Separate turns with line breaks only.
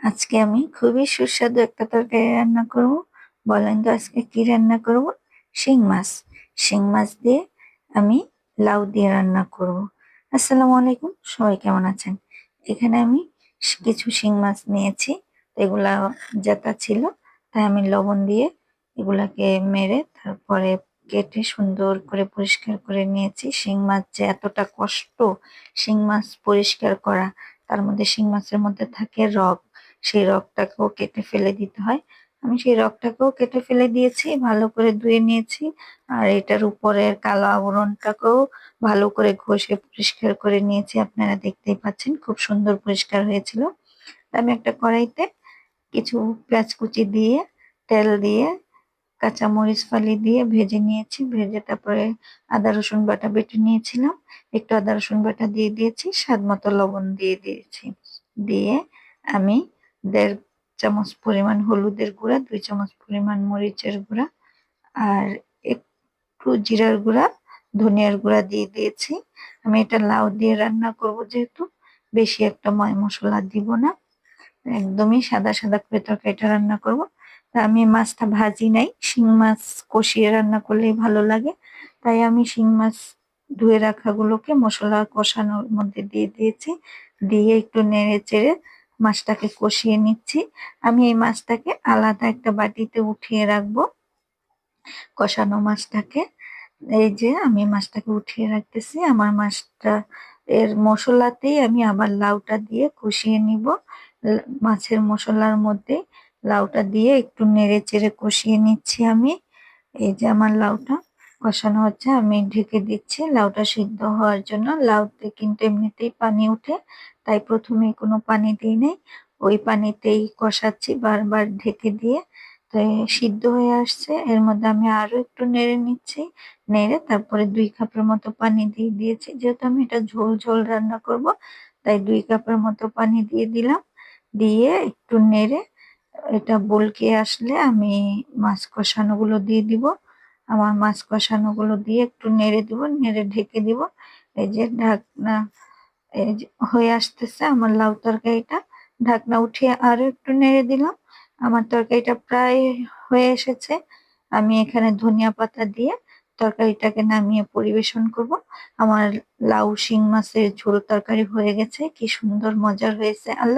আজকে আমি খুবই সুস্বাদু একটা তরকারি রান্না করব। বলেন তো আজকে কি রান্না করব? শিং মাছ। শিং মাছ দিয়ে আমি লাউ দিয়ে রান্না করব। আসসালামু আলাইকুম, সবাই কেমন আছেন? এখানে আমি কিছু শিং মাছ নিয়েছি। তো এগুলা জেতা ছিল, তাই আমি লবণ দিয়ে এগুলাকে মেরে তারপরে কেটে সুন্দর করে পরিষ্কার করে নিয়েছি। শিং মাছ যে এতটা কষ্ট শিং মাছ পরিষ্কার করা, তার মধ্যে শিং মাছের মধ্যে থাকে রগ, সেই রগটাকেও কেটে ফেলে দিতে হয়। আমি সেই রগটাকেও কেটে ফেলে দিয়েছি, ভালো করে ধুয়ে নিয়েছি। আর এটার উপরের কালো আবরণটাকেও ভালো করে ঘষে পরিষ্কার করে নিয়েছি। আপনারা দেখতেই পাচ্ছেন খুব সুন্দর পরিষ্কার হয়েছিল। তা আমি একটা কড়াইতে কিছু পেঁয়াজ কুচি দিয়ে, তেল দিয়ে, কাঁচা মরিচ ফালি দিয়ে ভেজে নিয়েছি। ভেজে তারপরে আদা রসুন বাটা বেটে নিয়েছিলাম। একটু আদা রসুন বাটা দিয়ে দিয়েছি, স্বাদ মতো লবণ দিয়ে দিয়েছি। দিয়ে আমি ১.৫ চামচ পরিমাণ হলুদের গুঁড়া, ২ চামচ পরিমাণ মরিচের গুঁড়া আর একটু জিরার গুঁড়া, ধনিয়ার গুঁড়া দিয়ে দিয়েছি। আমি এটা লাউ দিয়ে রান্না করব যেহেতু, বেশি একটা মশলা দিব না। একদমই সাদা সাদা করে তরকারিটা রান্না করব। তা আমি মাছটা ভাজি নাই, শিং মাছ কষিয়ে রান্না করলেই ভালো লাগে। তাই আমি শিং মাছ ধুয়ে রাখাগুলোকে মশলা কষানোর মধ্যে দিয়ে দিয়েছি। দিয়ে একটু নেড়ে চেড়ে মাছটাকে কষিয়ে নিচ্ছি। আমি এই মাছটাকে আলাদা একটা বাটিতে উঠিয়ে রাখবো, কষানো মাছটাকে। এই যে আমি মাছটাকে উঠিয়ে রাখতেছি, আমার মাছটা এর মশলাতেই আমি আবার লাউটা দিয়ে কষিয়ে নিব। মাছের মশলার মধ্যে লাউটা দিয়ে একটু নেড়ে চেড়ে কষিয়ে নিচ্ছি আমি। এই যে আমার লাউটা কষানো হচ্ছে, আমি ঢেকে দিচ্ছি লাউটা সিদ্ধ হওয়ার জন্য। লাউতে কিন্তু এমনিতেই পানি উঠে, তাই প্রথমে কোনো পানি দিই নাই, ওই পানিতেই কষাচ্ছি বারবার ঢেকে দিয়ে। তো সিদ্ধ হয়ে আসছে, এর মধ্যে আমি আরো একটু নেড়ে নিচ্ছি। নেড়ে তারপরে ২ কাপের মতো পানি দিয়ে দিয়েছি, যেহেতু আমি এটা ঝোল ঝোল রান্না করব, তাই ২ কাপের মতো পানি দিয়ে দিলাম। দিয়ে একটু নেড়ে এটা বলকে আসলে আমি মাছ কষানো গুলো দিয়ে দিব। আমার মাছ কষানো গুলো দিয়ে একটু নেড়ে দিব, নেড়ে ঢেকে দিব। এই যে ঢাকনা, এই যে হয়ে আসতেছে আমার লাউ তরকারিটা। ঢাকনা উঠিয়ে আরো একটু নেড়ে দিলাম। আমার তরকারিটা প্রায় হয়ে এসেছে। আমি এখানে ধনিয়া পাতা দিয়ে তরকারিটাকে নামিয়ে পরিবেশন করব। আমার লাউ শিং মাছের ঝোল তরকারি হয়ে গেছে, কি সুন্দর মজার হয়েছে। আল্লাহ।